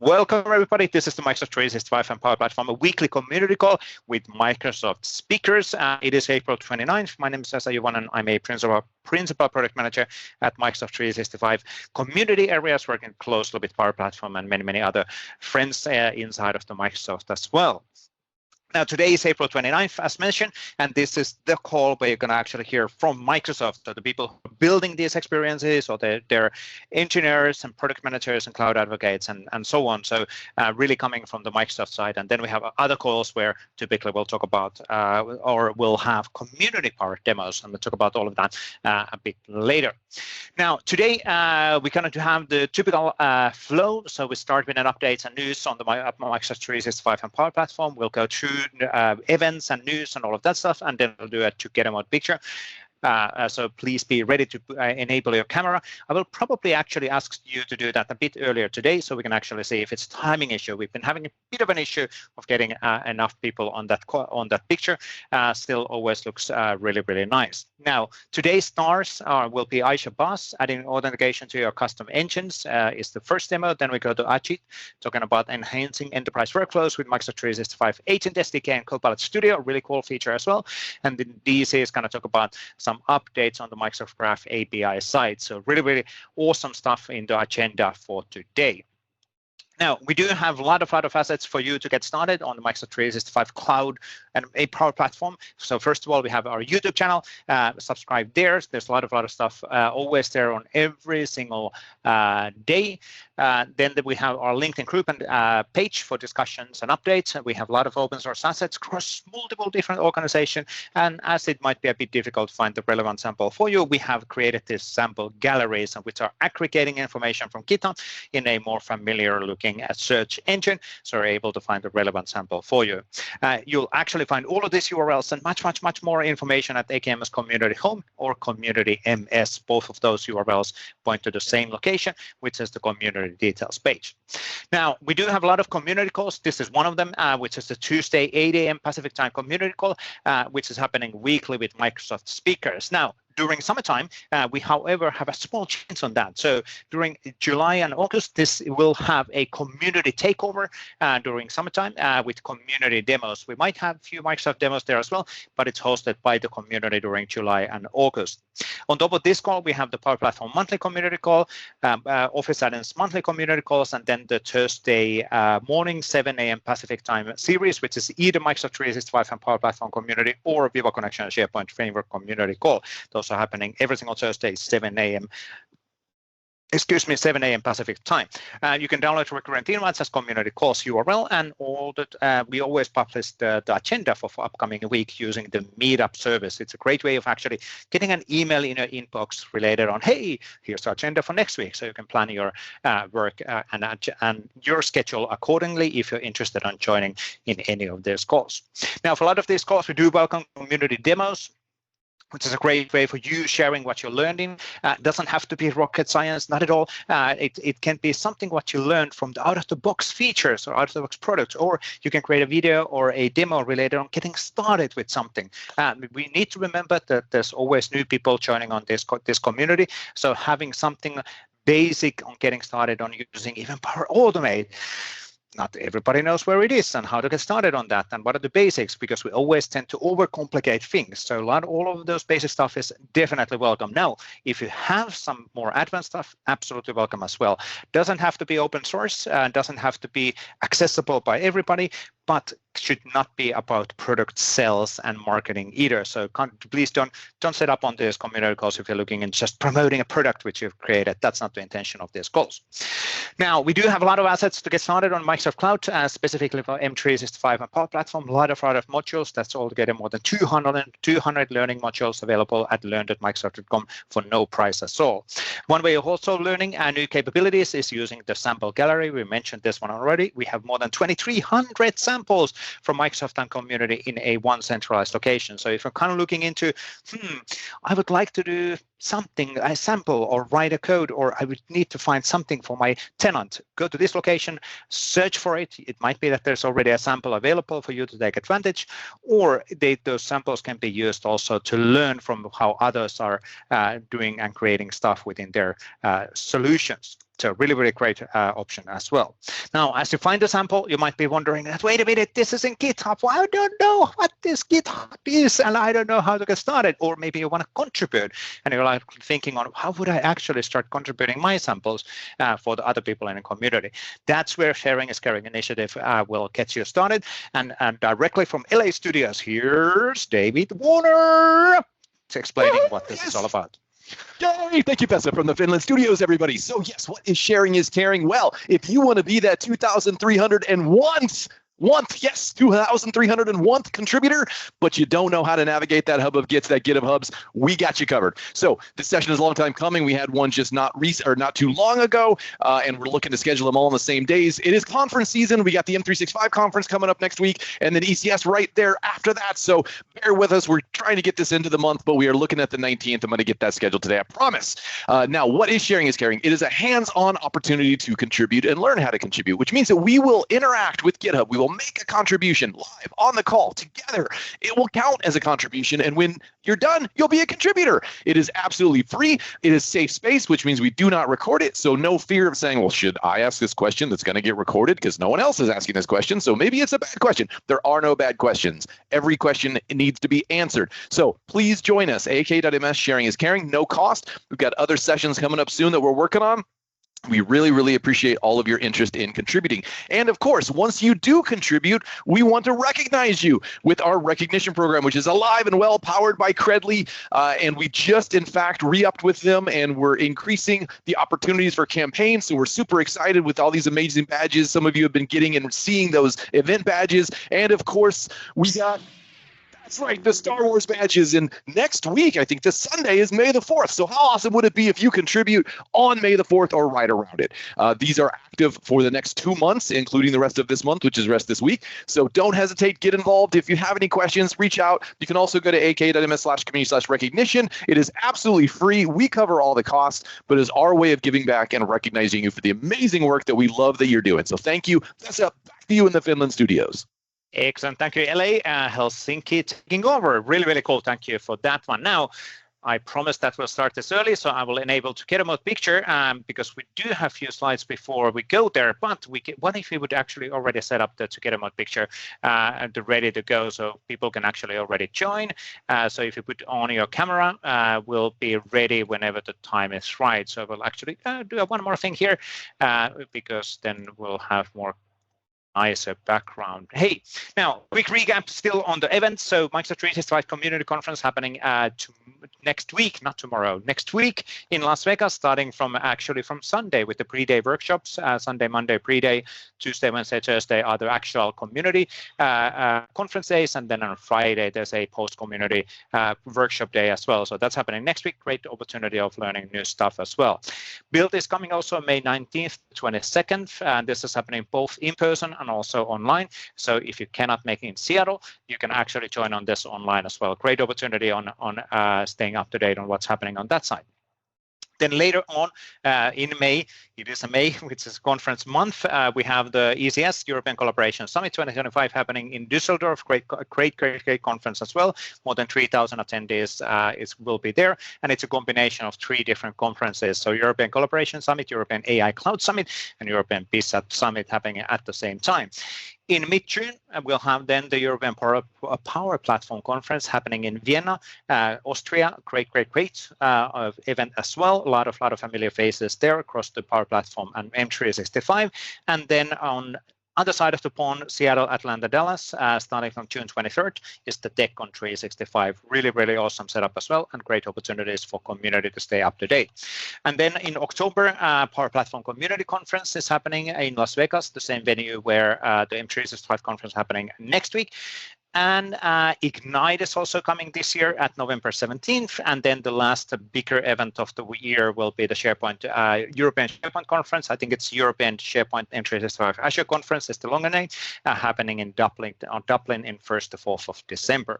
Welcome, everybody. This is the Microsoft 365 and Power Platform, a weekly community call with Microsoft speakers. It is April 29th. My name is Ayça, and I'm a principal product manager at Microsoft 365 community areas, working closely with Power Platform and many other friends inside of the Microsoft as well. Now, today is April 29th, as mentioned, and this is the call where you're going to actually hear from Microsoft, so the people who are building these experiences, or their engineers and product managers and cloud advocates and so on. So really coming from the Microsoft side. And then we have other calls where typically we'll talk about or we'll have community-powered demos, and we'll talk about all of that a bit later. Now, today we're going to have the typical flow. So we start with an updates and news on the Microsoft 365 and Power Platform. We'll go through events and news and all of that stuff, and then we'll do a together mode picture. So please be ready to enable your camera. I will probably actually ask you to do that a bit earlier today, so we can actually see if it's a timing issue. We've been having a bit of an issue of getting enough people on that picture. Still always looks really nice. Now, today's stars will be Ayça adding authentication to your custom engines is the first demo. Then we go to Ajit, talking about enhancing enterprise workflows with Microsoft 365 Agent SDK and Copilot Studio, really cool feature as well. And then DC is going to talk about some updates on the Microsoft Graph API side. So really awesome stuff in the agenda for today. Now, we do have a lot of assets for you to get started on the Microsoft 365 Cloud and a Power Platform. So first of all, we have our YouTube channel. Subscribe there. There's a lot of stuff always there on every single day. Then we have our LinkedIn group and page for discussions and updates. We have a lot of open source assets across multiple different organizations. And as it might be a bit difficult to find the relevant sample for you, we have created this sample galleries, which are aggregating information from GitHub in a more familiar looking search engine, so we're able to find the relevant sample for you. You'll actually find all of these URLs and much more information at AKMS Community Home or Community MS. Both of those URLs point to the same location, which is the community details page. Now, we do have a lot of community calls. This is one of them, which is the Tuesday 8 a.m. Pacific time community call, which is happening weekly with Microsoft speakers. Now, during summertime, we, however, have a small change on that. So during July and August, this will have a community takeover during summertime with community demos. We might have a few Microsoft demos there as well, but it's hosted by the community during July and August. On top of this call, we have the Power Platform monthly community call, Office Add-ins monthly community calls, and then the Thursday morning 7 a.m. Pacific time series, which is either Microsoft 365 and Power Platform community or Viva Connection and SharePoint Framework community call. Those are happening every single Thursday, 7 a.m. Pacific time. You can download recurrent invites as community calls URL, and all that we always publish the agenda for upcoming week using the Meetup service. It's a great way of actually getting an email in your inbox related on, hey, here's the agenda for next week, so you can plan your work and your schedule accordingly if you're interested in joining in any of these calls. Now, for a lot of these calls, we do welcome community demos, which is a great way for you sharing what you're learning. Doesn't have to be rocket science, not at all. It can be something what you learned from the out-of-the-box features or out-of-the-box products, or you can create a video or a demo related on getting started with something. We need to remember that there's always new people joining on this community, so having something basic on getting started on using even Power Automate. Not everybody knows where it is and how to get started on that and what are the basics, because we always tend to overcomplicate things. So all of those basic stuff is definitely welcome. Now, if you have some more advanced stuff, absolutely welcome as well. Doesn't have to be open source, doesn't have to be accessible by everybody, but should not be about product sales and marketing either. So please don't set up on these community calls if you're looking and just promoting a product which you've created. That's not the intention of these calls. Now, we do have a lot of assets to get started on Microsoft Cloud, specifically for M365 and Power Platform. A lot of modules. That's altogether more than 200 learning modules available at learn.microsoft.com for no price at all. One way of also learning new capabilities is using the sample gallery. We mentioned this one already. We have more than 2,300 samples from Microsoft and community in one centralized location. So if you're kind of looking into, I would like to do something, a sample, or write a code, or I would need to find something for my tenant, go to this location, search for it. It might be that there's already a sample available for you to take advantage, or those samples can be used also to learn from how others are doing and creating stuff within their solutions. So really, really great option as well. Now, as you find a sample, you might be wondering that, wait a minute, this is in GitHub. Well, I don't know what this GitHub is, and I don't know how to get started. Or maybe you want to contribute, and you're like thinking on how would I actually start contributing my samples for the other people in the community. That's where Sharing is Caring initiative will get you started. And directly from LA Studios, here's David Warner explaining what this is all about. Yay! Thank you, Pesa, from the Finland studios, everybody. So yes, what is Sharing is Caring? Well, if you want to be that 2,301th contributor, but you don't know how to navigate that hub of Gits, that GitHub hubs, we got you covered. So this session is a long time coming. We had one just not too long ago, and we're looking to schedule them all on the same days. It is conference season. We got the M365 conference coming up next week, and then ECS right there after that. So bear with us. We're trying to get this into the month, but we are looking at the 19th. I'm going to get that scheduled today, I promise. Now, what is Sharing is Caring? It is a hands-on opportunity to contribute and learn how to contribute, which means that we will interact with GitHub. We will make a contribution live on the call together. It will count as a contribution, and when you're done, you'll be a contributor. It is absolutely free. It is safe space, which means we do not record it, so no fear of saying, well, should I ask this question that's going to get recorded because no one else is asking this question, so maybe it's a bad question. There are no bad questions. Every question needs to be answered. So please join us, ak.ms, Sharing is Caring, no cost. We've got other sessions coming up soon that we're working on. We really, really appreciate all of your interest in contributing. And of course, once you do contribute, we want to recognize you with our recognition program, which is alive and well, powered by Credly. And we just, in fact, re-upped with them, and we're increasing the opportunities for campaigns. So we're super excited with all these amazing badges. Some of you have been getting and seeing those event badges. And of course, we got... That's right, the Star Wars badges. And next week, I think this Sunday is May the 4th. So how awesome would it be if you contribute on May the 4th or right around it? These are active for the next 2 months, including the rest of this month, which is rest this week. So don't hesitate, get involved. If you have any questions, reach out. You can also go to ak.ms/community/recognition. It is absolutely free. We cover all the costs, but it's our way of giving back and recognizing you for the amazing work that we love that you're doing. So thank you. That's up. Back to you in the Finland studios. Excellent. Thank you, LA. Helsinki taking over. Really, really cool. Thank you for that one. Now, I promised that we'll start this early, so I will enable Together Mode picture because we do have a few slides before we go there. But what if we would actually already set up the Together Mode picture ready to go so people can actually already join? So if you put on your camera, we'll be ready whenever the time is right. So we'll actually do one more thing here because then we'll have more nicer background. Hey, now quick recap still on the event. So Microsoft 365 Community Conference happening next week, not tomorrow, next week in Las Vegas, starting from Sunday with the pre-day workshops. Sunday, Monday pre-day, Tuesday, Wednesday, Thursday are the actual community conference days, and then on Friday there's a post-community workshop day as well. So that's happening next week. Great opportunity of learning new stuff as well. Build is coming also May 19th, 22nd, and this is happening both in person and also online. So if you cannot make it in Seattle, you can actually join on this online as well. Great opportunity on staying up to date on what's happening on that side. Then later on in May, it is a May, which is conference month, we have the ECS, European Collaboration Summit 2025 happening in Düsseldorf. Great conference as well. More than 3,000 attendees will be there. And it's a combination of 3 different conferences. So European Collaboration Summit, European AI Cloud Summit, and European BSAT Summit happening at the same time. In mid-June, we'll have then the European Power Platform Conference happening in Vienna, Austria. Great event as well. A lot of familiar faces there across the Power Platform and M365. And then on other side of the pond, Seattle, Atlanta, Dallas, starting from June 23rd, is the TechCon 365. Really awesome setup as well, and great opportunities for community to stay up to date. And then in October, Power Platform Community Conference is happening in Las Vegas, the same venue where the M365 conference is happening next week. And Ignite is also coming this year at November 17th. And then the last bigger event of the year will be the SharePoint European SharePoint Conference. I think it's European SharePoint M365 Azure Conference is the longer name, happening in Dublin in 1st to 4th of December.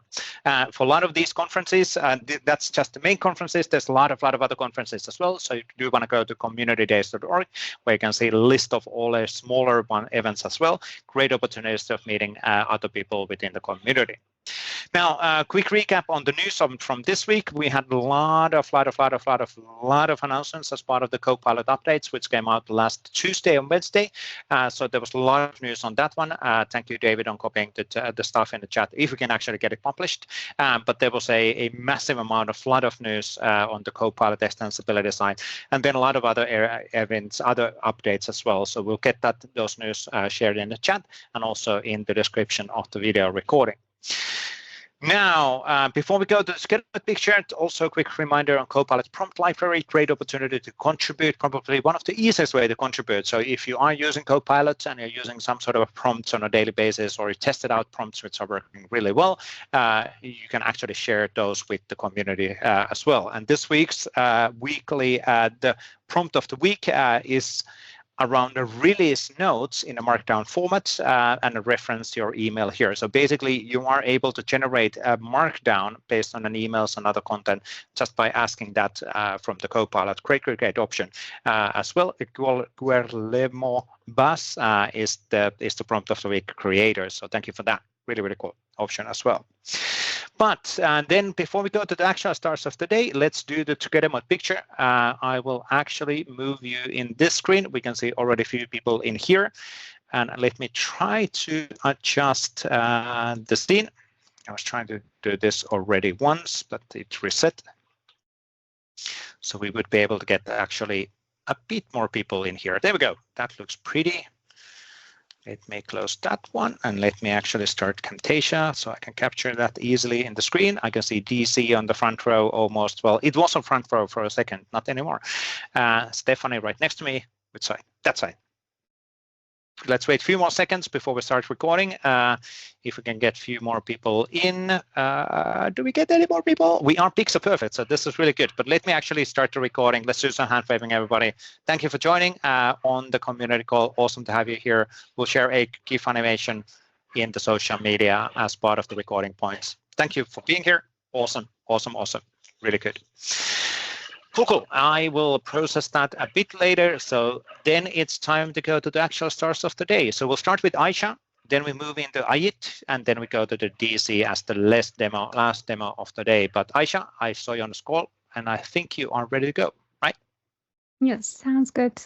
For a lot of these conferences, that's just the main conferences. There's a lot of other conferences as well. So you do want to go to communitydays.org, where you can see a list of all the smaller events as well. Great opportunities of meeting other people within the community. Now, quick recap on the news from this week. We had a lot of announcements as part of the Copilot updates, which came out last Tuesday and Wednesday. So there was a lot of news on that one. Thank you, David, on copying the stuff in the chat, if we can actually get it published. But there was a massive amount of news on the Copilot extensibility side, and then a lot of other events, other updates as well. So we'll get those news shared in the chat and also in the description of the video recording. Now, before we go to the scheduled picture, also a quick reminder on Copilot prompt library. Great opportunity to contribute, probably one of the easiest way to contribute. So if you are using Copilot and you're using some sort of prompts on a daily basis, or you tested out prompts which are working really well, you can actually share those with the community as well. And this week's weekly, the prompt of the week is around the release notes in a markdown format and a reference to your email here. So basically, you are able to generate a markdown based on an emails and other content just by asking that from the Copilot. Great option as well. Guillermo Bas is the prompt of the week creator. So thank you for that. Really cool option as well. But then before we go to the actual stars of the day, let's do the together mode picture. I will actually move you in this screen. We can see already a few people in here. And let me try to adjust the scene. I was trying to do this already once, but it reset. So we would be able to get actually a bit more people in here. There we go. That looks pretty. Let me close that one and let me actually start Camtasia so I can capture that easily in the screen. I can see DC on the front row almost. Well, it was on front row for a second, not anymore. Stephanie right next to me. Which side? That side. Let's wait a few more seconds before we start recording. If we can get a few more people in. Do we get any more people? We are pixel perfect, so this is really good. But let me actually start the recording. Let's do some hand waving, everybody. Thank you for joining on the community call. Awesome to have you here. We'll share a GIF animation in the social media as part of the recording points. Thank you for being here. Awesome. Really good. Cool. I will process that a bit later. So then it's time to go to the actual stars of the day. So we'll start with Ayça, then we move into Ajit, and then we go to the DC as the last demo of the day. But Ayça, I saw you on the call, and I think you are ready to go, right? Yes, sounds good.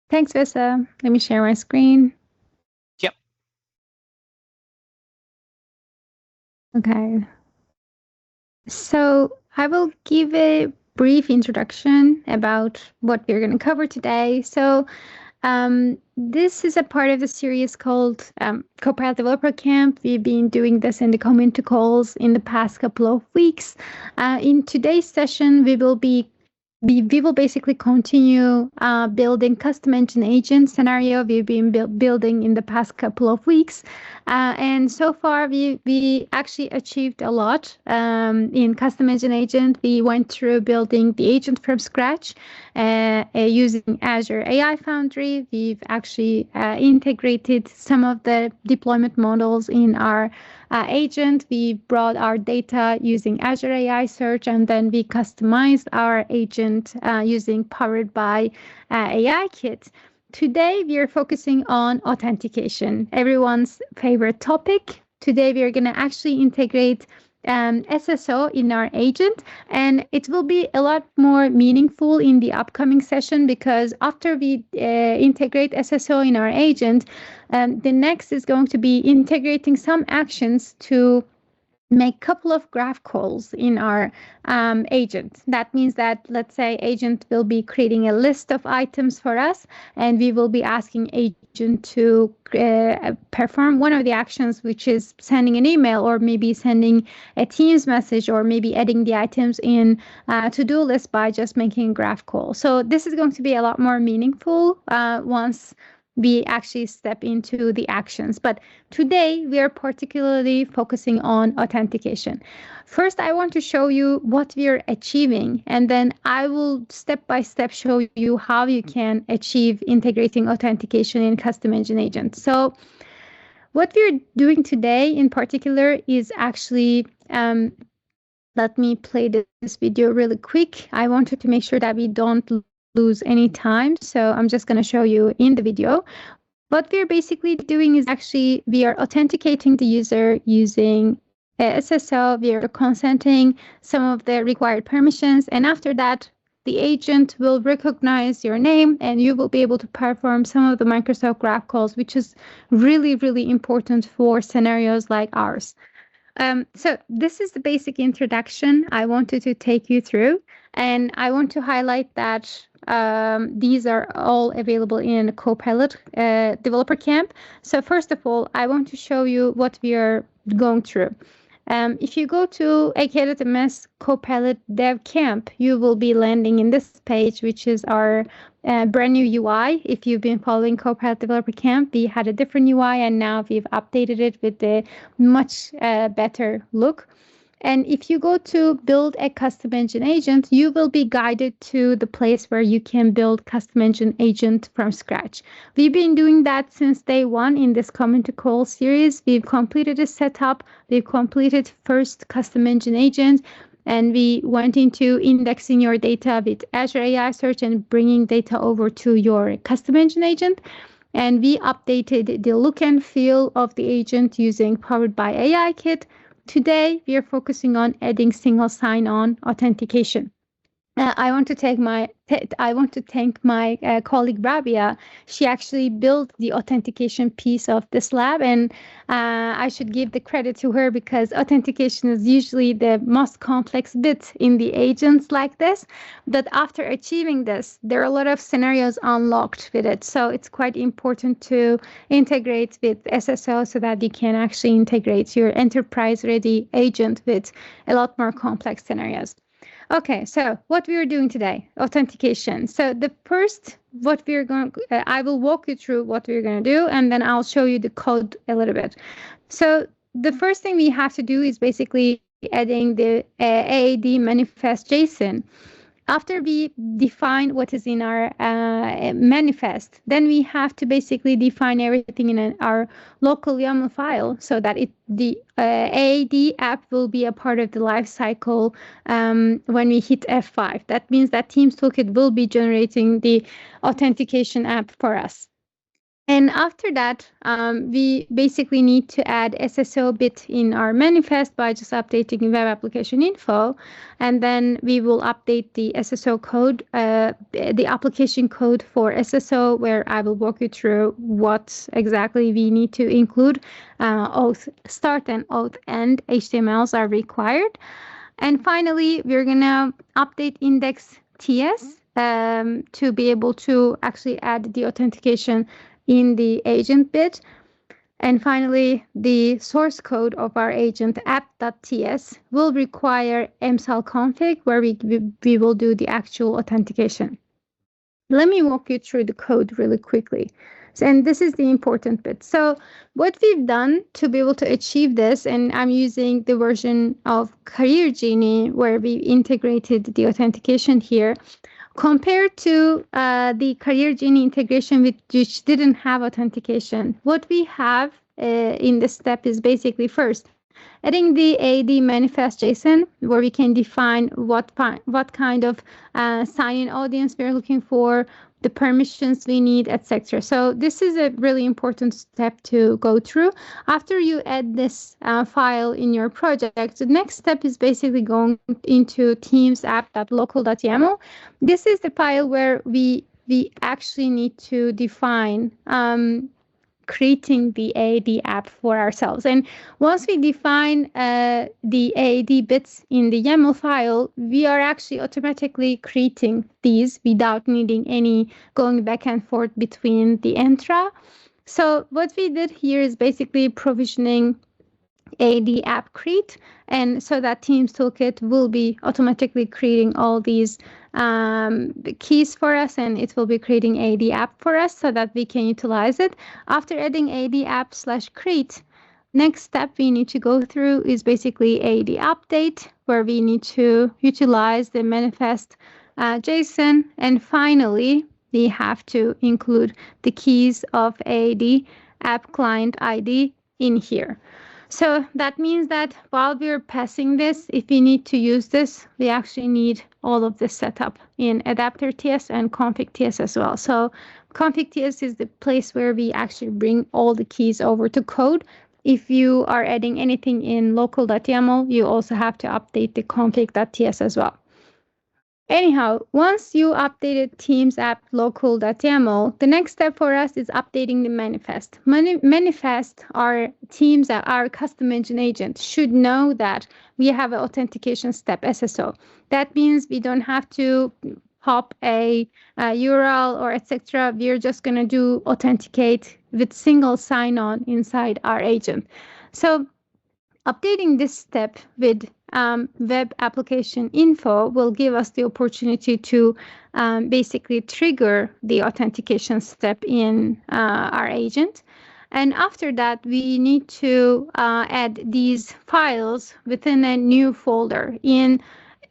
Thanks, Vesa. Let me share my screen. Yep. Okay. So I will give a brief introduction about what we're going to cover today. So this is a part of the series called Copilot Developer Camp. We've been doing this in the community calls in the past couple of weeks. In today's session, we will basically continue building custom engine agent scenario we've been building in the past couple of weeks. And so far, we actually achieved a lot in custom engine agent. We went through building the agent from scratch using Azure AI Foundry. We've actually integrated some of the deployment models in our agent. We brought our data using Azure AI Search, and then we customized our agent using Powered by AI Kit. Today, we are focusing on authentication, everyone's favorite topic. Today, we are going to actually integrate SSO in our agent, and it will be a lot more meaningful in the upcoming session, because after we integrate SSO in our agent, the next is going to be integrating some actions to make a couple of graph calls in our agent. That means that, let's say, agent will be creating a list of items for us, and we will be asking agent to perform one of the actions, which is sending an email, or maybe sending a Teams message, or maybe adding the items in to-do list by just making a graph call. So this is going to be a lot more meaningful once we actually step into the actions. But today we are particularly focusing on authentication. First, I want to show you what we are achieving, and then I will step by step show you how you can achieve integrating authentication in custom engine agent. So what we're doing today in particular is actually, let me play this video really quick. I wanted to make sure that we don't lose any time. So I'm just going to show you in the video. What we're basically doing is actually we are authenticating the user using SSO. We are consenting some of the required permissions. And after that, the agent will recognize your name and you will be able to perform some of the Microsoft Graph calls, which is really, really important for scenarios like ours. So this is the basic introduction I wanted to take you through. And I want to highlight that these are all available in Copilot developer camp. So first of all, I want to show you what we are going through. If you go to AK.ms Copilot Dev Camp, you will be landing in this page, which is our brand new UI. If you've been following Copilot Developer Camp, we had a different UI and now we've updated it with a much better look. And if you go to build a custom engine agent, you will be guided to the place where you can build custom engine agent from scratch. We've been doing that since day one in this Common to Call series. We've completed a setup. We've completed first custom engine agent. And we went into indexing your data with Azure AI Search and bringing data over to your custom engine agent. And we updated the look and feel of the agent using Powered by AI Kit. Today, we are focusing on adding single sign-on authentication. I want to thank my colleague Rabia. She actually built the authentication piece of this lab, and I should give the credit to her because authentication is usually the most complex bit in the agents like this. But after achieving this, there are a lot of scenarios unlocked with it. So it's quite important to integrate with SSO so that you can actually integrate your enterprise-ready agent with a lot more complex scenarios. Okay, so what we are doing today, authentication. So the first, I will walk you through what we're going to do, and then I'll show you the code a little bit. So the first thing we have to do is basically adding the AAD manifest JSON. After we define what is in our manifest, then we have to basically define everything in our local YAML file so that the AAD app will be a part of the life cycle when we hit F5. That means that Teams Toolkit will be generating the authentication app for us. And after that, we basically need to add SSO bit in our manifest by just updating web application info. And then we will update the SSO code, the application code for SSO, where I will walk you through what exactly we need to include. Auth start and auth end HTMLs are required. And finally, we're going to update index TS to be able to actually add the authentication in the agent bit. And finally, the source code of our agent app.ts will require msal config where we will do the actual authentication. Let me walk you through the code really quickly. And this is the important bit. So what we've done to be able to achieve this, and I'm using the version of Career Genie where we integrated the authentication here. Compared to the Career Genie integration, which didn't have authentication, what we have in this step is basically first, adding the AAD manifest JSON, where we can define what kind of sign-in audience we're looking for, the permissions we need, etc. So this is a really important step to go through. After you add this file in your project, the next step is basically going into Teams app.local.yaml. This is the file where we actually need to define creating the AAD app for ourselves. And once we define the AAD bits in the YAML file, we are actually automatically creating these without needing any going back and forth between the Entra. So what we did here is basically provisioning AD app create, and so that Teams Toolkit will be automatically creating all these keys for us, and it will be creating AD app for us so that we can utilize it. After adding AD app / create, next step we need to go through is basically AD update, where we need to utilize the manifest JSON, and finally we have to include the keys of AD app client ID in here. So that means that while we're passing this, if we need to use this, we actually need all of this setup in adapter TS and config TS as well. So config TS is the place where we actually bring all the keys over to code. If you are adding anything in local.yaml, you also have to update the config.ts as well. Anyhow, once you updated Teams app local.yaml, the next step for us is updating the manifest. Manifest, our Teams, our custom engine agent should know that we have an authentication step, SSO. That means we don't have to pop a URL or etc. We're just going to do authenticate with single sign-on inside our agent. So updating this step with web application info will give us the opportunity to basically trigger the authentication step in our agent. And after that, we need to add these files within a new folder. In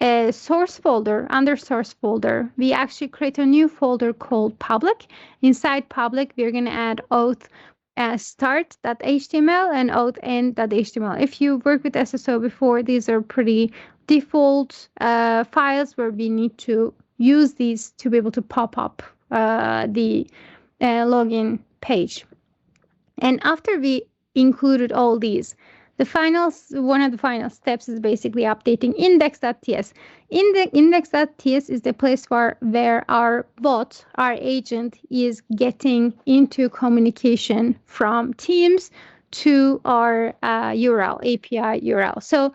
a source folder, under source folder, we actually create a new folder called public. Inside public, we're going to add auth start.html and auth.end.html. If you worked with SSO before, these are pretty default files where we need to use these to be able to pop up the login page. And after we included all these, one of the final steps is basically updating index.ts. Index.ts is the place where our bot, our agent, is getting into communication from Teams to our URL, API URL. So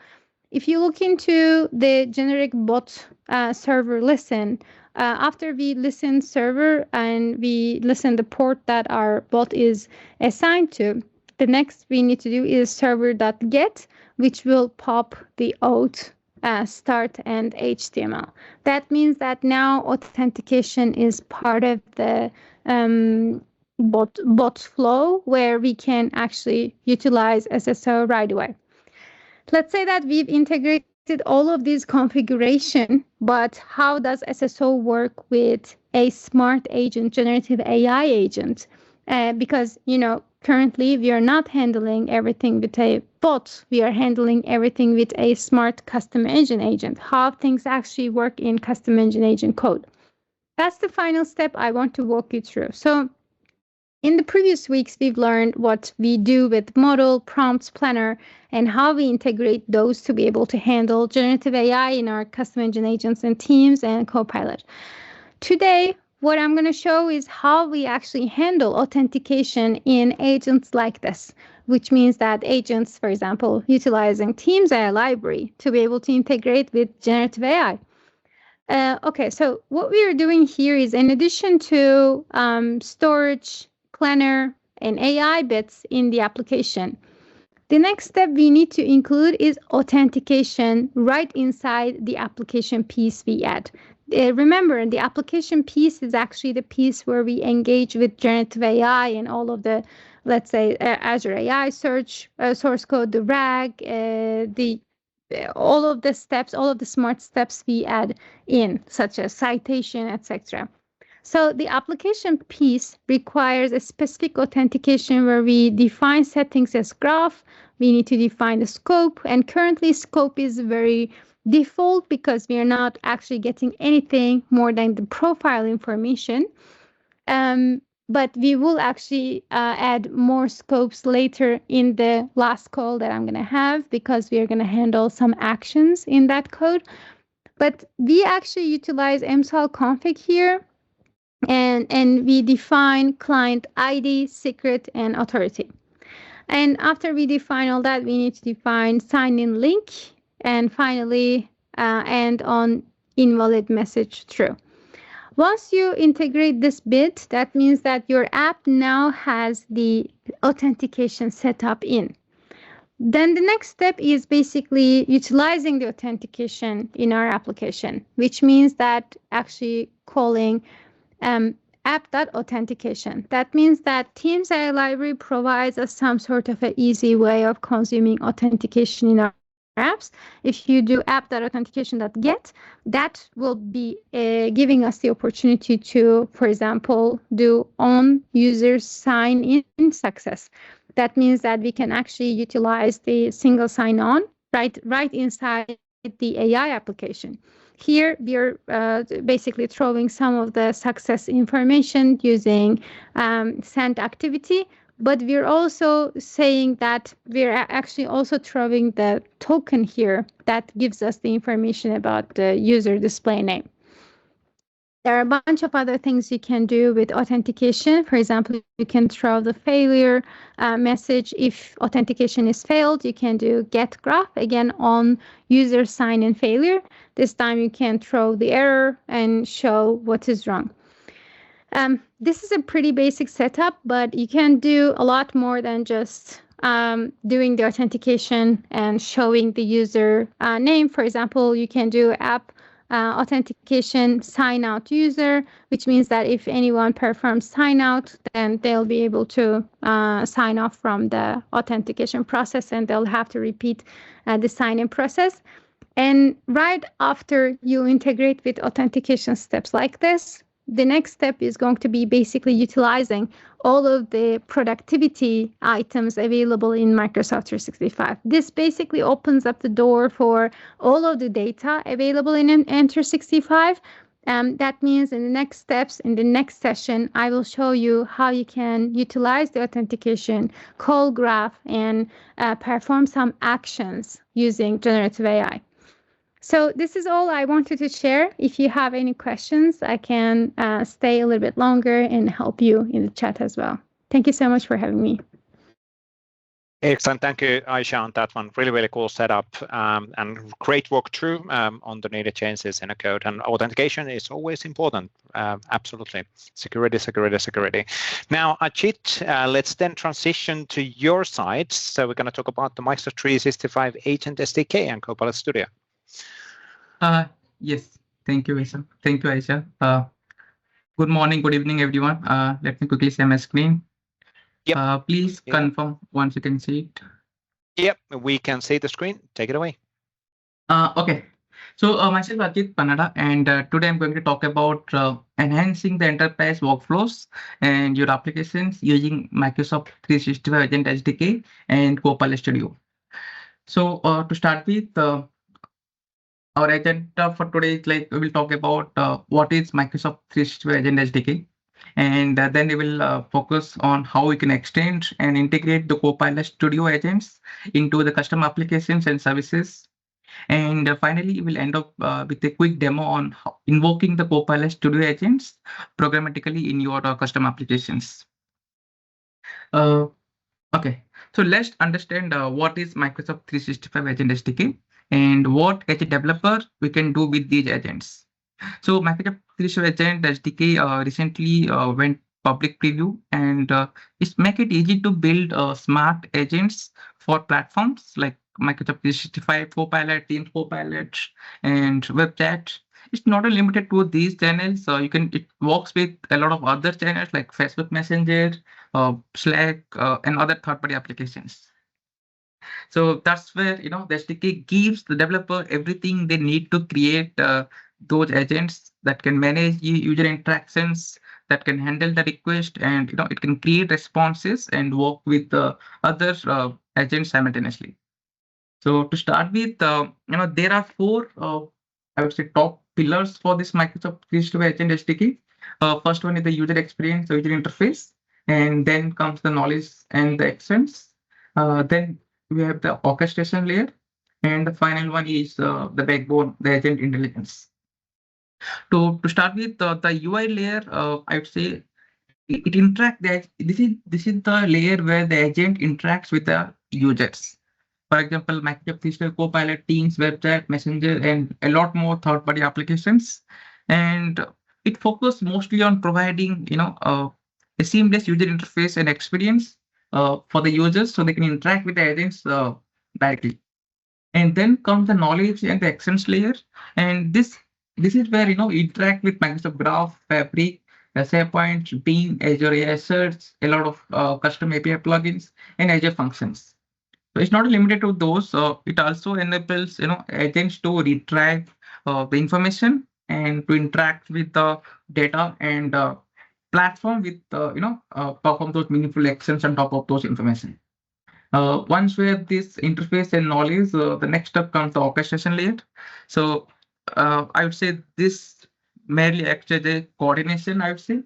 if you look into the generic bot server listen, after we listen server and we listen the port that our bot is assigned to, the next we need to do is server.get, which will pop the auth start and HTML. That means that now authentication is part of the bot flow, where we can actually utilize SSO right away. Let's say that we've integrated all of these configuration, but how does SSO work with a smart agent, generative AI agent? Because, currently we are not handling everything with a bot. We are handling everything with a smart custom engine agent. How things actually work in custom engine agent code. That's the final step I want to walk you through. So in the previous weeks, we've learned what we do with model, prompts, planner, and how we integrate those to be able to handle generative AI in our custom engine agents and Teams and Copilot. Today, what I'm going to show is how we actually handle authentication in agents like this, which means that agents, for example, utilizing Teams AI library to be able to integrate with generative AI. Okay, so what we are doing here is, in addition to storage, planner, and AI bits in the application, the next step we need to include is authentication right inside the application piece we add. Remember, the application piece is actually the piece where we engage with generative AI and all of the, let's say, Azure AI search, source code, the RAG, all of the steps, all of the smart steps we add in, such as citation, etc. So the application piece requires a specific authentication where we define settings as graph. We need to define the scope, and currently scope is very default because we are not actually getting anything more than the profile information. But we will actually add more scopes later in the last call that I'm going to have, because we are going to handle some actions in that code. But we actually utilize msal config here, and we define client ID, secret, and authority. And after we define all that, we need to define sign-in link, and finally end on invalid message true. Once you integrate this bit, that means that your app now has the authentication set up in. Then the next step is basically utilizing the authentication in our application, which means that actually calling app.authentication. That means that Teams AI Library provides us some sort of an easy way of consuming authentication in our apps. If you do app.authentication.get, that will be giving us the opportunity to, for example, do on user sign in success. That means that we can actually utilize the single sign-on right inside the AI application. Here, we are basically throwing some of the success information using send activity, but we're also saying that we're actually also throwing the token here that gives us the information about the user display name. There are a bunch of other things you can do with authentication. For example, you can throw the failure message. If authentication is failed, you can do get graph, again, on user sign-in failure. This time you can throw the error and show what is wrong. This is a pretty basic setup, but you can do a lot more than just doing the authentication and showing the user name. For example, you can do app authentication sign out user, which means that if anyone performs sign out, then they'll be able to sign off from the authentication process, and they'll have to repeat the sign-in process. And right after you integrate with authentication steps like this, the next step is going to be basically utilizing all of the productivity items available in Microsoft 365. This basically opens up the door for all of the data available in Enter 65. That means in the next steps, in the next session, I will show you how you can utilize the authentication, call graph, and perform some actions using generative AI. So this is all I wanted to share. If you have any questions, I can stay a little bit longer and help you in the chat as well. Thank you so much for having me. Excellent. Thank you, Ayça, on that one. Really, really cool setup and great walkthrough on the needed changes in the code. And authentication is always important. Absolutely. Security, security, security. Now, Ajit, let's then transition to your side. So we're going to talk about the Microsoft 365 Agent SDK and Copilot Studio. Yes, thank you, Ayça. Thank you, Ayça. Good morning, good evening, everyone. Let me quickly share my screen. Yep. Please confirm once you can see it. Yep, we can see the screen. Take it away. Okay. So myself, Ajit Panada, and today I'm going to talk about enhancing the enterprise workflows and your applications using Microsoft 365 Agent SDK and Copilot Studio. So to start with, our agenda for today is like we will talk about what is Microsoft 365 Agent SDK, and then we will focus on how we can extend and integrate the Copilot Studio agents into the custom applications and services. And finally, we'll end up with a quick demo on how invoking the Copilot Studio agents programmatically in your custom applications. Okay, so let's understand what is Microsoft 365 Agent SDK and what as a developer we can do with these agents. So Microsoft 365 Agent SDK recently went public preview, and it's make it easy to build smart agents for platforms like Microsoft 365 Copilot, Teams Copilot, and web chat. It's not limited to these channels. It works with a lot of other channels like Facebook Messenger, Slack, and other third-party applications. So that's where the SDK gives the developer everything they need to create those agents that can manage user interactions, that can handle the request, and it can create responses and work with the other agents simultaneously. So to start with, there are four I would say top pillars for this Microsoft 365 Agent SDK. First one is the user experience, the user interface, and then comes the knowledge and the actions. Then we have the orchestration layer, and the final one is the backbone, the agent intelligence. To start with, the UI layer, I would say it interacts. This is the layer where the agent interacts with the users. For example, Microsoft 365 Copilot, Teams, web chat, Messenger, and a lot more third-party applications. And it focuses mostly on providing a seamless user interface and experience for the users, so they can interact with the agents directly. And then comes the knowledge and the actions layer. And this is where you interact with Microsoft Graph, Fabric, SharePoint, Beam, Azure AI Search, a lot of custom API plugins, and Azure functions. So it's not limited to those. It also enables agents to retrieve the information and to interact with the data and platform with perform those meaningful actions on top of those information. Once we have this interface and knowledge, the next step comes the orchestration layer. So I would say this merely acts as a coordination, I would say.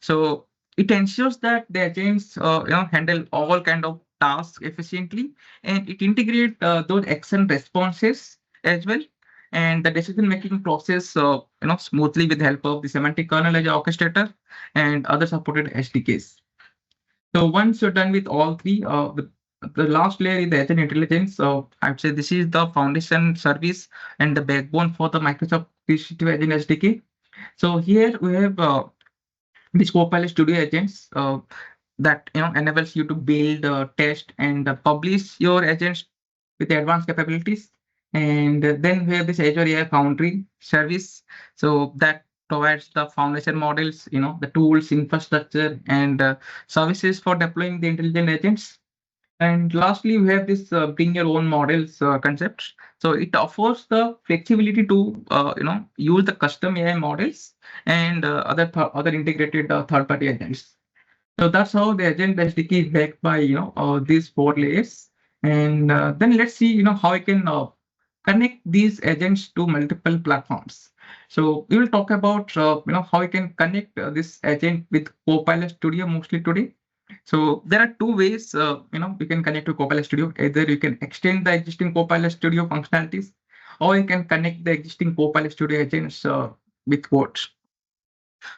So it ensures that the agents handle all kind of tasks efficiently, and it integrate those action responses as well, and the decision making process smoothly with the help of the semantic kernel as an orchestrator and other supported SDKs. So once you're done with all three, the last layer is the agent intelligence. So I would say this is the foundation service and the backbone for the Microsoft 365 Agent SDK. So here we have this Copilot Studio agents that enables you to build, test, and publish your agents with advanced capabilities. And then we have this Azure AI Foundry service. So that provides the foundation models, the tools, infrastructure, and services for deploying the intelligent agents. And lastly, we have this bring your own models concept. So it offers the flexibility to use the custom AI models and other integrated third-party agents. So that's how the agent SDK is backed by these four layers. And then let's see how I can connect these agents to multiple platforms. So we will talk about how you can connect this agent with Copilot Studio mostly today. So there are two ways you can connect to Copilot Studio. Either you can extend the existing Copilot Studio functionalities, or you can connect the existing Copilot Studio agents with codes.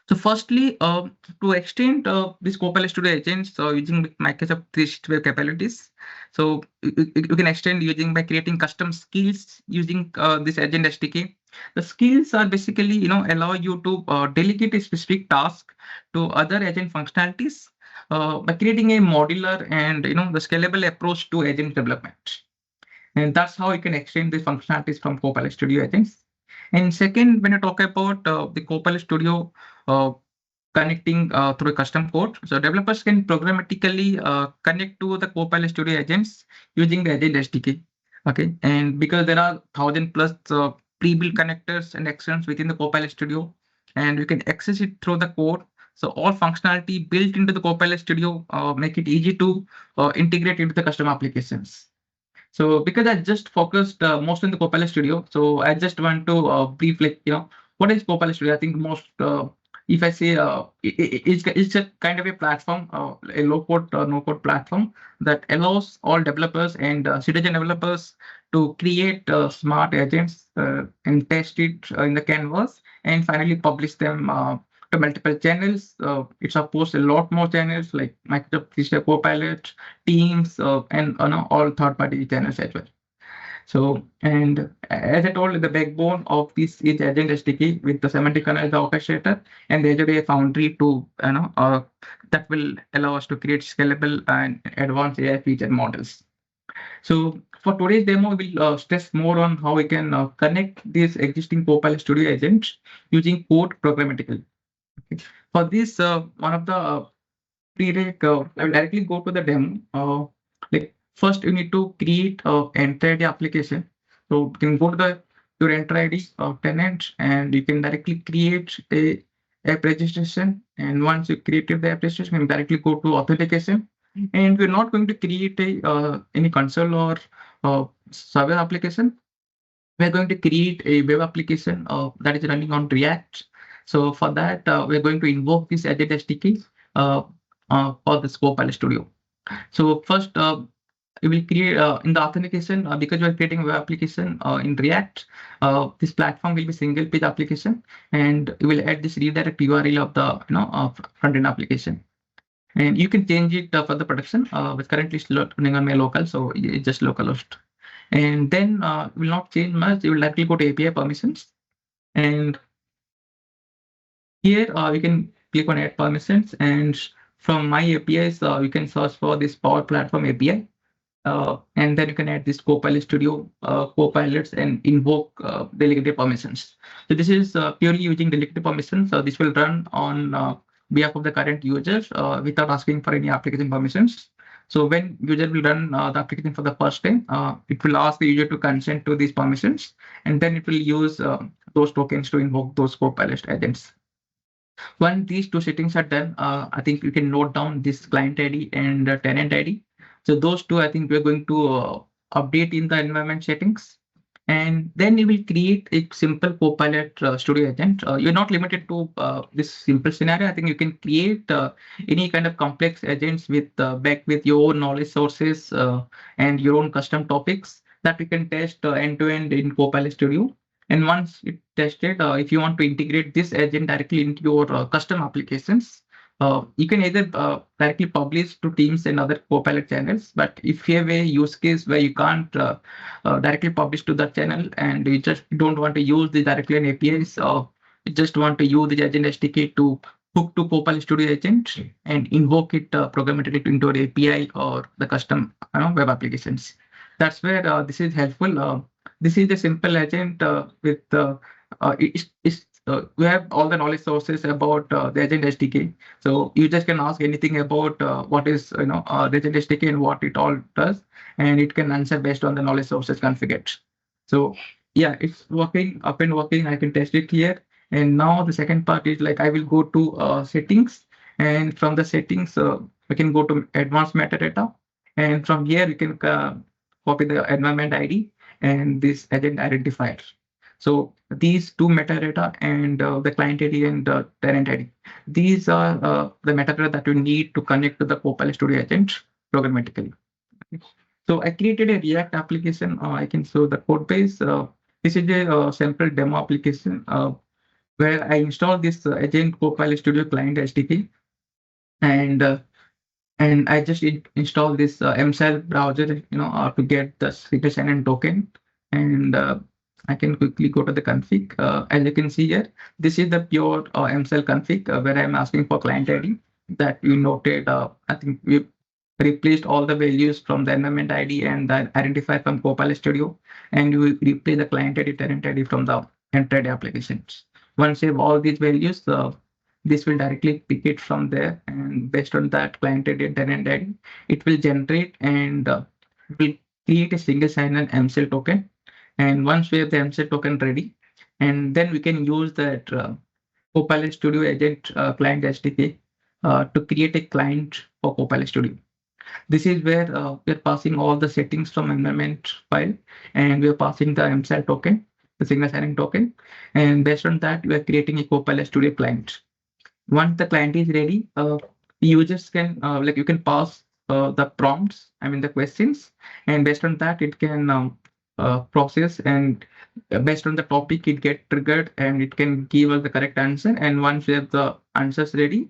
So firstly, to extend this Copilot Studio agents using Microsoft 365 capabilities, so you can extend using by creating custom skills using this agent SDK. The skills are basically allow you to delegate a specific task to other agent functionalities by creating a modular and the scalable approach to agent development. And that's how you can extend the functionalities from Copilot Studio agents. And second, when you talk about the Copilot Studio connecting through a custom code, so developers can programmatically connect to the Copilot Studio agents using the agent SDK. Okay, and because there are 1,000 plus pre-built connectors and actions within the Copilot Studio, and you can access it through the code. So all functionality built into the Copilot Studio make it easy to integrate into the custom applications. So because I just focused most on the Copilot Studio, so I just want to brief what is Copilot Studio. I think most if I say it's a kind of a platform, a low code no code platform that allows all developers and citizen developers to create smart agents and test it in the canvas and finally publish them to multiple channels. It supports a lot more channels like Microsoft 365 Copilot, Teams, and all third-party channels as well. So, and as I told, the backbone of this is Agent SDK with the semantic kernel as the orchestrator and the Azure AI Foundry to that will allow us to create scalable and advanced AI feature models. So for today's demo, we'll stress more on how we can connect these existing Copilot Studio agents using code programmatically. Okay. For this, one of the I will directly go to the demo. Like first, you need to create an Enter ID application. So you can go to your Enter ID tenant, and you can directly create a app registration. And once you created the app registration, you can directly go to authentication. And we're not going to create any console or server application. We're going to create a web application that is running on React. So for that, we're going to invoke this Agent SDK for this Copilot Studio. So first, we will create in the authentication because we are creating a web application in React. This platform will be single page application, and we will add this redirect URL of the front end application. And you can change it for the production, which currently is running on my local, so it's just localhost. And then will not change much. You will directly go to API permissions, and here you can click on add permissions, and from my APIs you can search for this Power Platform API. And then you can add this Copilot Studio copilots and invoke delegated permissions. So this is purely using delegated permissions. So this will run on behalf of the current users without asking for any application permissions. So when user will run the application for the first time, it will ask the user to consent to these permissions, and then it will use those tokens to invoke those Copilot agents. When these two settings are done, I think you can note down this client ID and tenant ID. So those two, I think we're going to update in the environment settings. And then you will create a simple Copilot Studio agent. You're not limited to this simple scenario. I think you can create any kind of complex agents with back with your own knowledge sources and your own custom topics that we can test end to end in Copilot Studio. And once it's tested, if you want to integrate this agent directly into your custom applications, you can either directly publish to Teams and other Copilot channels. But if you have a use case where you can't directly publish to that channel and you just don't want to use the directly on APIs, or you just want to use the agent SDK to hook to Copilot Studio agent and invoke it programmatically into an API or the custom web applications. That's where this is helpful. This is a simple agent with we have all the knowledge sources about the agent SDK. So users can ask anything about what is the agent SDK and what it all does, and it can answer based on the knowledge sources configured. So yeah, it's working, up and working. I can test it here. And now the second part is like I will go to settings, and from the settings we can go to advanced metadata, and from here you can copy the environment ID and this agent identifier. So these two metadata and the client ID and the tenant ID, these are the metadata that you need to connect to the Copilot Studio agent programmatically. So I created a React application. I can show the code base. This is a sample demo application where I installed this agent Copilot Studio client SDK, and I just installed this MSL browser, to get the secret sign-in token. And I can quickly go to the config. As you can see here, this is the pure MSL config where I'm asking for client ID that you noted. I think we replaced all the values from the environment ID and the identifier from Copilot Studio, and you replace the client ID, tenant ID from the entered applications. Once you have all these values, this will directly pick it from there, and based on that client ID and tenant ID, it will generate and will create a single sign-on MSL token. And once we have the MSL token ready, and then we can use that Copilot Studio agent client SDK to create a client for Copilot Studio. This is where we're passing all the settings from environment file, and we're passing the MSL token, the single sign-in token, and based on that, we are creating a Copilot Studio client. Once the client is ready, users can you can pass the prompts, the questions, and based on that, it can process, and based on the topic, it get triggered and it can give us the correct answer. And once we have the answers ready,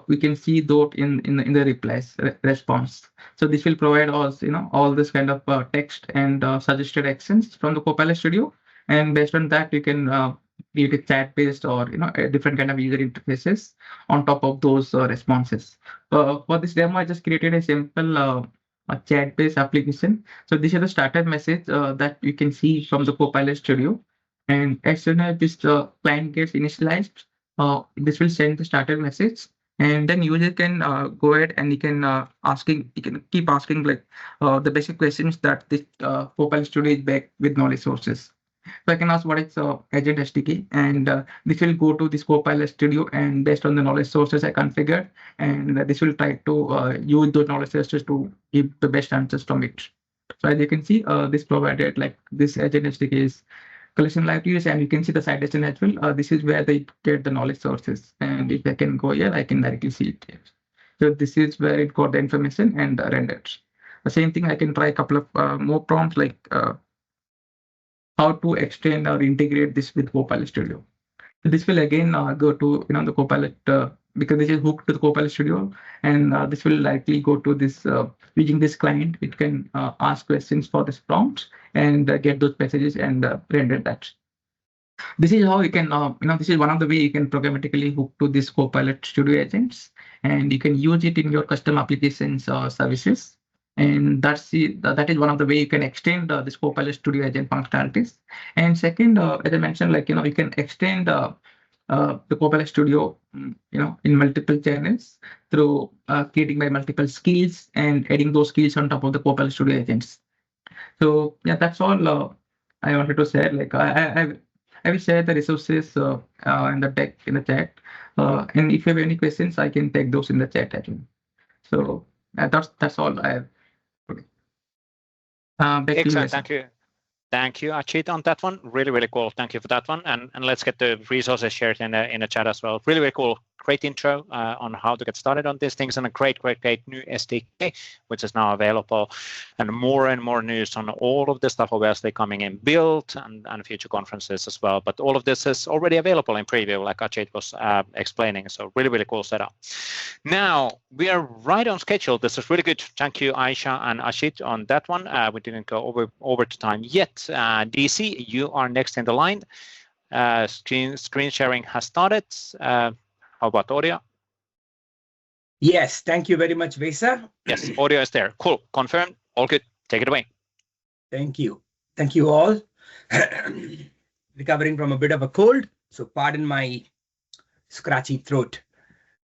we can see those in the replies response. So this will provide us all this kind of text and suggested actions from the Copilot Studio, and based on that, you can create a chat-based or a different kind of user interfaces on top of those responses. For this demo, I just created a simple a chat-based application. So this is the starter message that you can see from the Copilot Studio. And as soon as this client gets initialized, this will send the starter message, and then user can go ahead and you can keep asking the basic questions that this Copilot Studio is back with knowledge sources. So I can ask what is agent SDK, and this will go to this Copilot Studio, and based on the knowledge sources I configured, and this will try to use those knowledge sources to give the best answers from it. So as you can see, this provided this agent SDK is collection libraries, and you can see the citation as well. This is where they get the knowledge sources, and if I can go here, I can directly see it here. So this is where it got the information and rendered. The same thing, I can try a couple of more prompts how to extend or integrate this with Copilot Studio. So this will again go to the Copilot because this is hooked to the Copilot Studio, and this will likely go to this using this client. It can ask questions for this prompt and get those messages and render that. This is how you can this is one of the way you can programmatically hook to this Copilot Studio agents, and you can use it in your custom applications or services. And that is one of the way you can extend this Copilot Studio agent functionalities. And second, as I mentioned, you can extend the Copilot Studio, in multiple channels through creating by multiple skills and adding those skills on top of the Copilot Studio agents. So yeah, that's all I wanted to share. I will share the resources in the chat. And if you have any questions, I can take those in the chat as well. So that's all I have. Okay. Back to you, Excellent. Ayça. Thank you, Ajit, on that one. Really, really cool. Thank you for that one. And let's get the resources shared in the chat as well. Really, really cool. Great intro on how to get started on these things, and a great new SDK, which is now available, and more news on all of this stuff obviously coming in build and future conferences as well. But all of this is already available in preview, like Ajit was explaining. So really, really cool setup. Now we are right on schedule. This is really good. Thank you, Ayça and Ajit, on that one. We didn't go over to time yet. DC, you are next in the line. Screen sharing has started. How about audio? Yes, thank you very much, Ayça. Yes, audio is there. Cool. Confirmed. All good. Take it away. Thank you. Thank you all. Recovering from a bit of a cold, so pardon my scratchy throat.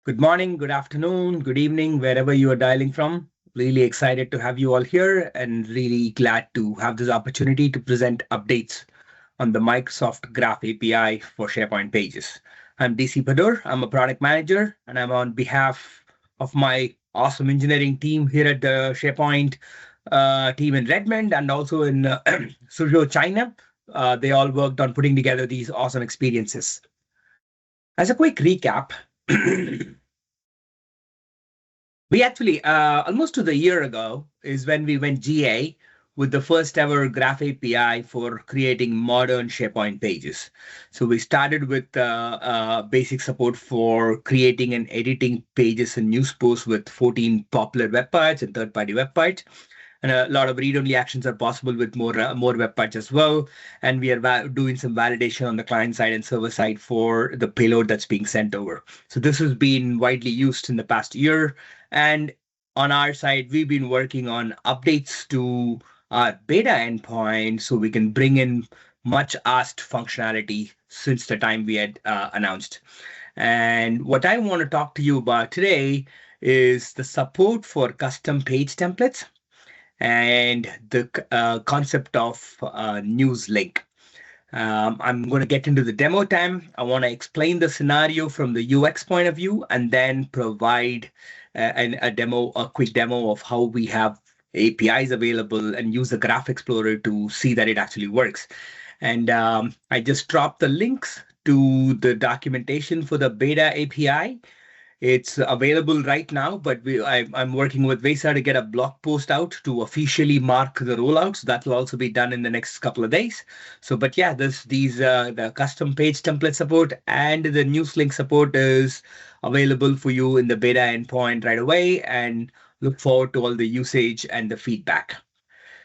Good morning, good afternoon, good evening, wherever you are dialing from. Really excited to have you all here and really glad to have this opportunity to present updates on the Microsoft Graph API for SharePoint pages. I'm DC Padur. I'm a product manager, and I'm on behalf of my awesome engineering team here at the SharePoint team in Redmond and also in Suzhou, China. They all worked on putting together these awesome experiences. As a quick recap, we actually, almost to the year ago, is when we went GA with the first ever Graph API for creating modern SharePoint pages. So we started with basic support for creating and editing pages and news posts with 14 popular web parts and third-party web parts. And a lot of read-only actions are possible with more web parts as well. And we are doing some validation on the client side and server side for the payload that's being sent over. So this has been widely used in the past year. And on our side, we've been working on updates to our beta endpoint so we can bring in much asked functionality since the time we had announced. And what I want to talk to you about today is the support for custom page templates and the concept of news link. I'm going to get into the demo time. I want to explain the scenario from the UX point of view and then provide a quick demo of how we have APIs available and use the Graph Explorer to see that it actually works. And I just dropped the links to the documentation for the beta API. It's available right now, but I'm working with Ayça to get a blog post out to officially mark the rollout. So that will also be done in the next couple of days. So, but yeah, the custom page template support and the news link support is available for you in the beta endpoint right away, and look forward to all the usage and the feedback.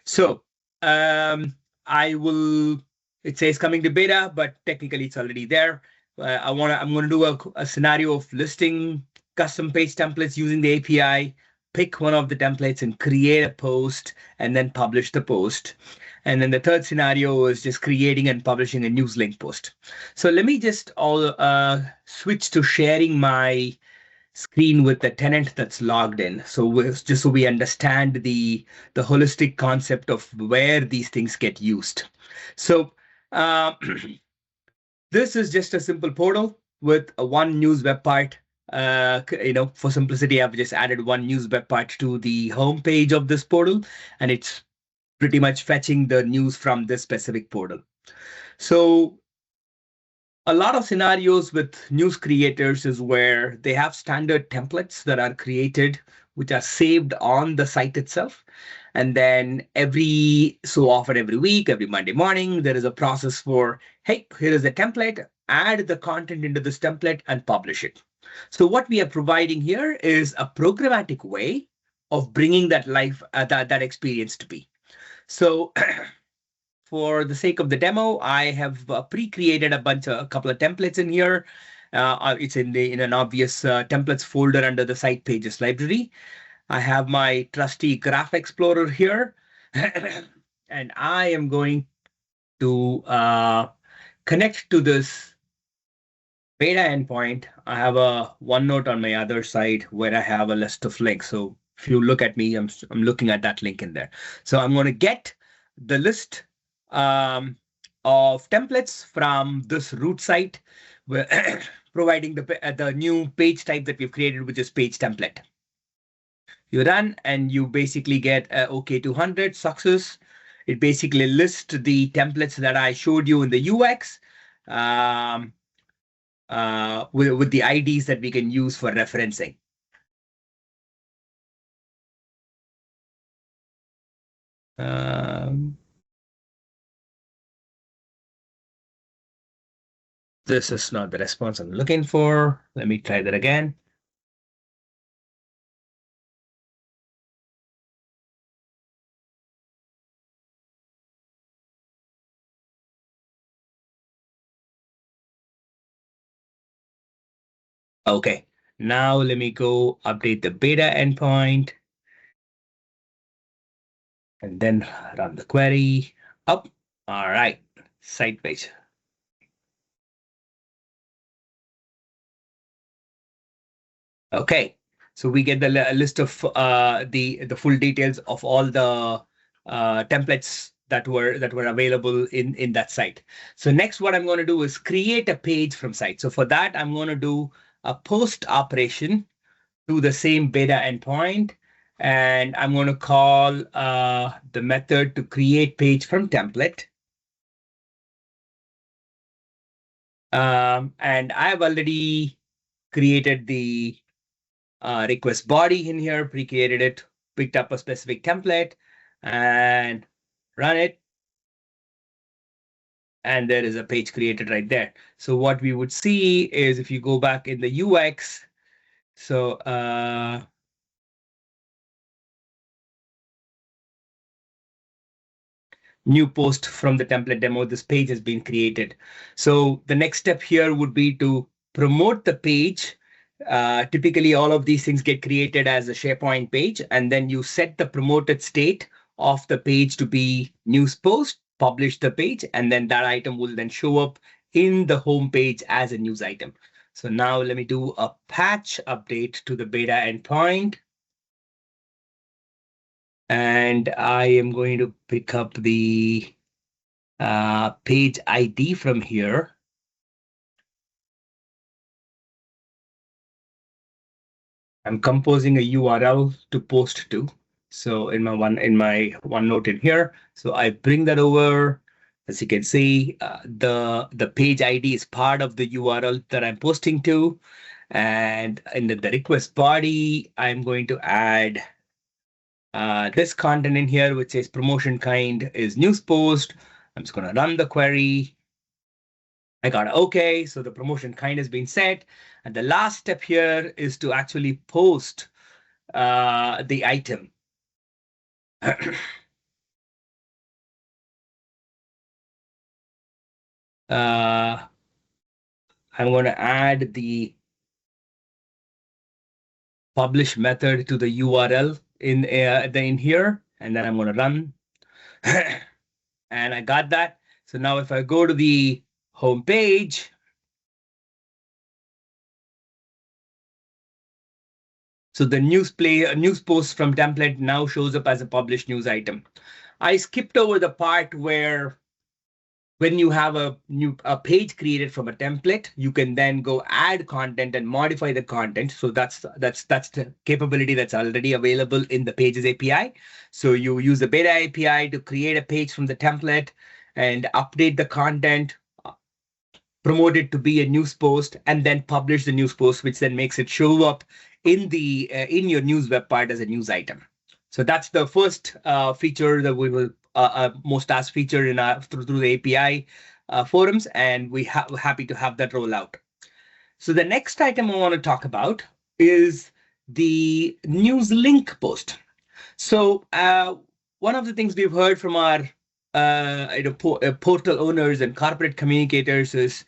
So it says coming to beta, but technically it's already there. I'm going to do a scenario of listing custom page templates using the API, pick one of the templates and create a post and then publish the post. And then the third scenario is just creating and publishing a news link post. So let me just switch to sharing my screen with the tenant that's logged in. So just so we understand the holistic concept of where these things get used. So this is just a simple portal with one news web part. For simplicity, I've just added one news web part to the home page of this portal, and it's pretty much fetching the news from this specific portal. So a lot of scenarios with news creators is where they have standard templates that are created, which are saved on the site itself. And then every so often, every week, every Monday morning, there is a process for, hey, here is the template, add the content into this template and publish it. So what we are providing here is a programmatic way of bringing that that experience to be. So for the sake of the demo, I have pre-created a couple of templates in here. It's in an obvious templates folder under the site pages library. I have my trusty Graph Explorer here, and I am going to connect to this beta endpoint. I have a OneNote on my other side where I have a list of links. So if you look at me, I'm looking at that link in there. So I'm going to get the list of templates from this root site, where providing the new page type that we've created, which is page template. You run and you basically get a OK200 success. It basically lists the templates that I showed you in the UX with the IDs that we can use for referencing. This is not the response I'm looking for. Let me try that again. Okay, now let me go update the beta endpoint and then run the query up. All right, site page. Okay, so we get the list of the full details of all the templates that were available in that site. So next, what I'm going to do is create a page from site. So for that, I'm going to do a post operation to the same beta endpoint, and I'm going to call the method to create page from template. And I've already created the request body in here, pre-created it, picked up a specific template, and run it. And there is a page created right there. So what we would see is if you go back in the UX, so new post from the template demo, this page has been created. So the next step here would be to promote the page. Typically, all of these things get created as a SharePoint page, and then you set the promoted state of the page to be news post, publish the page, and then that item will then show up in the home page as a news item. So now let me do a patch update to the beta endpoint. And I am going to pick up the page ID from here. I'm composing a URL to post to. So in my OneNote in here, so I bring that over. As you can see, the page ID is part of the URL that I'm posting to, and in the request body, I'm going to add this content in here, which says promotion kind is news post. I'm just going to run the query. I got OK, so the promotion kind has been set. And the last step here is to actually post the item. I'm going to add the publish method to the URL in here, and then I'm going to run. And I got that. So now if I go to the home page, so the news post from template now shows up as a published news item. I skipped over the part where when you have a page created from a template, you can then go add content and modify the content. So that's the capability that's already available in the Pages API. So you use the beta API to create a page from the template and update the content, promote it to be a news post, and then publish the news post, which then makes it show up in the in your news web part as a news item. So that's the first feature that we will most asked feature in through the API forums, and we're happy to have that roll out. So the next item I want to talk about is the news link post. So one of the things we've heard from our portal owners and corporate communicators is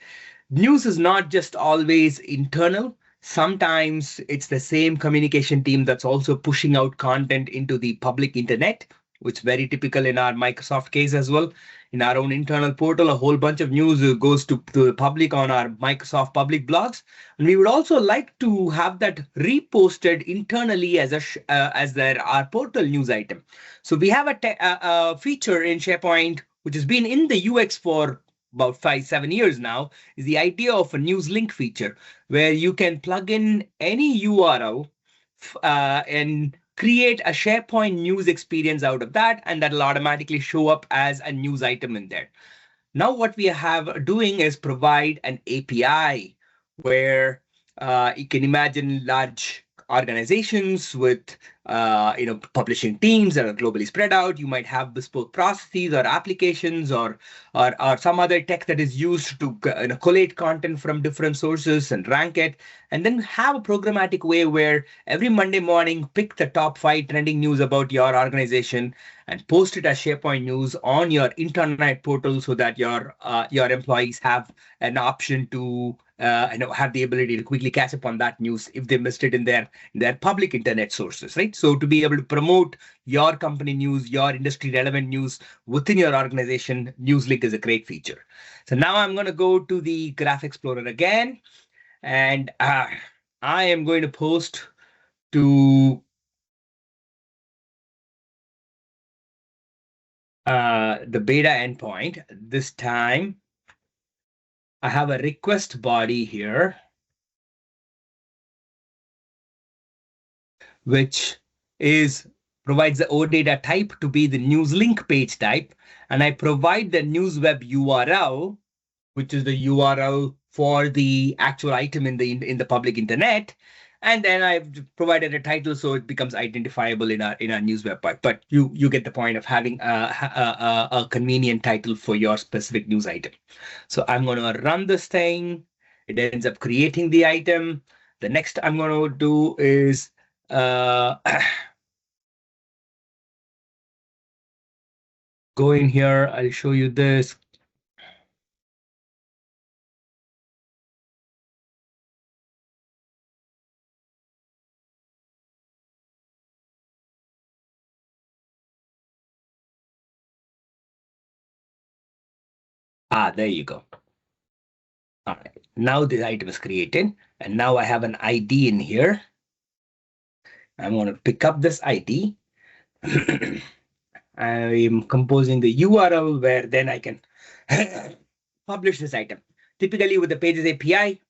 news is not just always internal. Sometimes it's the same communication team that's also pushing out content into the public internet, which is very typical in our Microsoft case as well. In our own internal portal, a whole bunch of news goes to the public on our Microsoft public blogs. And we would also like to have that reposted internally as our portal news item. So we have a feature in SharePoint, which has been in the UX for about 5-7 years now, is the idea of a news link feature where you can plug in any URL and create a SharePoint news experience out of that, and that'll automatically show up as a news item in there. Now what we have doing is provide an API where you can imagine large organizations with publishing teams that are globally spread out. You might have bespoke processes or applications or some other tech that is used to collate content from different sources and rank it, and then have a programmatic way where every Monday morning pick the top 5 trending news about your organization and post it as SharePoint news on your internet portal so that your employees have an option to have the ability to quickly catch up on that news if they missed it in their public internet sources, right? So to be able to promote your company news, your industry relevant news within your organization, NewsLink is a great feature. So now I'm going to go to the Graph Explorer again, and I am going to post to the beta endpoint. This time I have a request body here, which provides the OData type to be the news link page type. And I provide the news web URL, which is the URL for the actual item in the public internet. And then I've provided a title so it becomes identifiable in our news web part. But you get the point of having a convenient title for your specific news item. So I'm going to run this thing. It ends up creating the item. The next I'm going to do is go in here. I'll show you this. There you go. All right. Now the item is created, and now I have an ID in here. I'm going to pick up this ID. I'm composing the URL where then I can publish this item. Typically with the Pages API,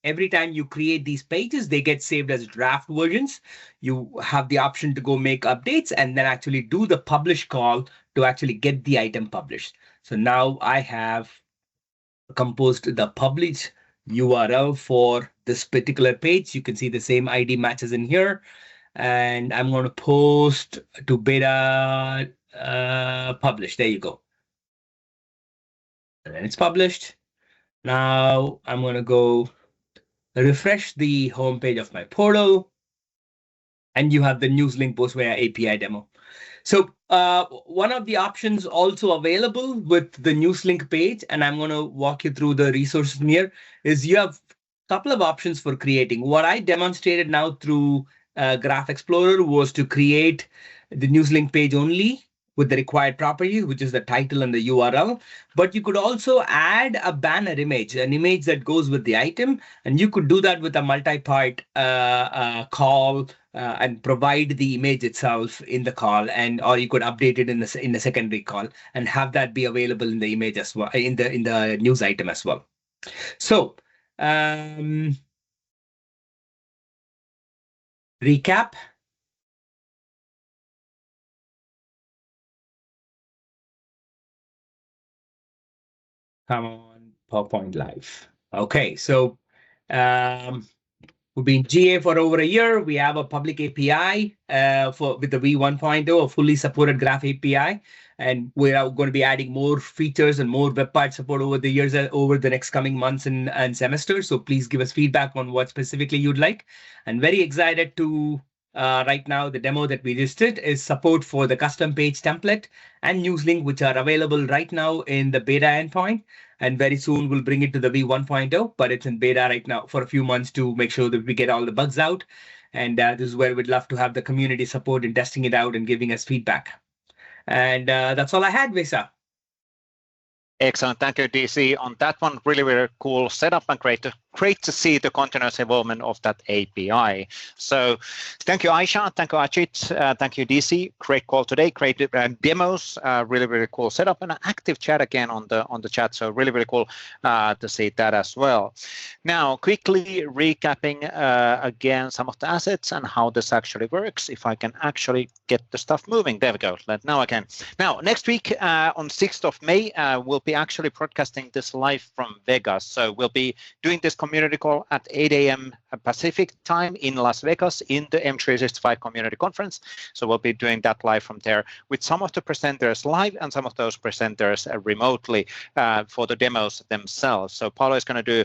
every time you create these pages, they get saved as draft versions. You have the option to go make updates and then actually do the publish call to actually get the item published. So now I have composed the publish URL for this particular page. You can see the same ID matches in here. And I'm going to post to beta publish. There you go. And then it's published. Now I'm going to go refresh the homepage of my portal. And you have the news link post via API demo. So one of the options also available with the NewsLink page, and I'm going to walk you through the resources here, is you have a couple of options for creating. What I demonstrated now through Graph Explorer was to create the NewsLink page only with the required properties, which is the title and the URL. But you could also add a banner image, an image that goes with the item. And you could do that with a multi-part call and provide the image itself in the call, or you could update it in the secondary call and have that be available in the image as well, in the news item as well. So recap. Come on, PowerPoint Live. Okay, so we've been GA for over a year. We have a public API with the V1.0, a fully supported Graph API, and we are going to be adding more features and more web part support over the years, over the next coming months and semesters. So please give us feedback on what specifically you'd like. And very excited to right now, the demo that we just did is support for the custom page template and newslink, which are available right now in the beta endpoint. And very soon we'll bring it to the V1.0, but it's in beta right now for a few months to make sure that we get all the bugs out. And this is where we'd love to have the community support in testing it out and giving us feedback. And that's all I had, Ayça. Excellent. Thank you, DC. On that one, really, really cool setup and great to see the continuous involvement of that API. So thank you, Ayça. Thank you, Ajit. Thank you, DC. Great call today. Great demos. Really, really cool setup and an active chat again on the chat. So really, really cool to see that as well. Now, quickly recapping again some of the assets and how this actually works. If I can actually get the stuff moving. There we go. Now I can. Now, next week on 6th of May, we'll be actually broadcasting this live from Vegas. So we'll be doing this community call at 8 a.m. Pacific time in Las Vegas in the M365 community conference. So we'll be doing that live from there with some of the presenters live and some of those presenters remotely for the demos themselves. So Paolo is going to do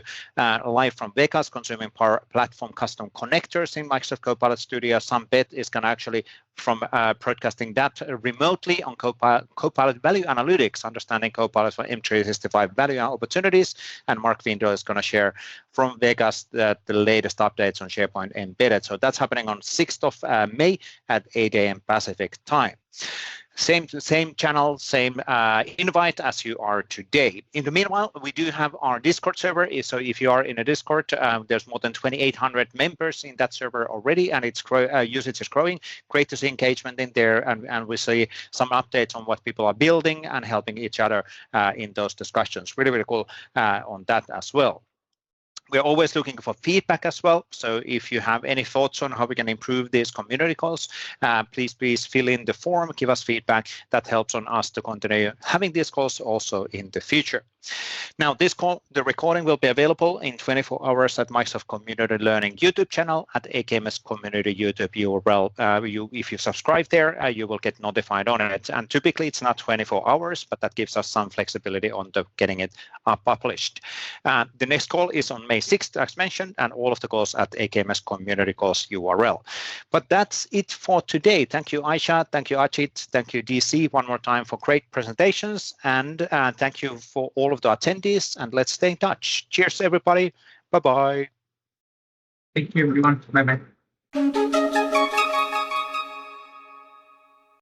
live from Vegas consuming Power Platform custom connectors in Microsoft Copilot Studio. Some bit is going to actually from broadcasting that remotely on Copilot Value Analytics, understanding Copilot for M365 value and opportunities. And Mark Windo is going to share from Vegas the latest updates on SharePoint Embedded. So that's happening on 6th of May at 8 a.m. Pacific time. Same channel, same invite as you are today. In the meanwhile, we do have our Discord server. So if you are in a Discord, there's more than 2,800 members in that server already, and its usage is growing. Great to see engagement in there, and we see some updates on what people are building and helping each other in those discussions. Really, really cool on that as well. We're always looking for feedback as well. So if you have any thoughts on how we can improve these community calls, please fill in the form, give us feedback. That helps on us to continue having these calls also in the future. Now, this call, the recording will be available in 24 hours at Microsoft Community Learning YouTube channel at AKMS Community YouTube URL. If you subscribe there, you will get notified on it. And typically, it's not 24 hours, but that gives us some flexibility on getting it published. The next call is on May 6th, as mentioned, and all of the calls at AKMS Community Calls URL. But that's it for today. Thank you, Ayça. Thank you, Ajit. Thank you, DC, one more time for great presentations. And thank you for all of the attendees. And let's stay in touch. Cheers, everybody. Bye-bye. Thank you, everyone. Bye-bye.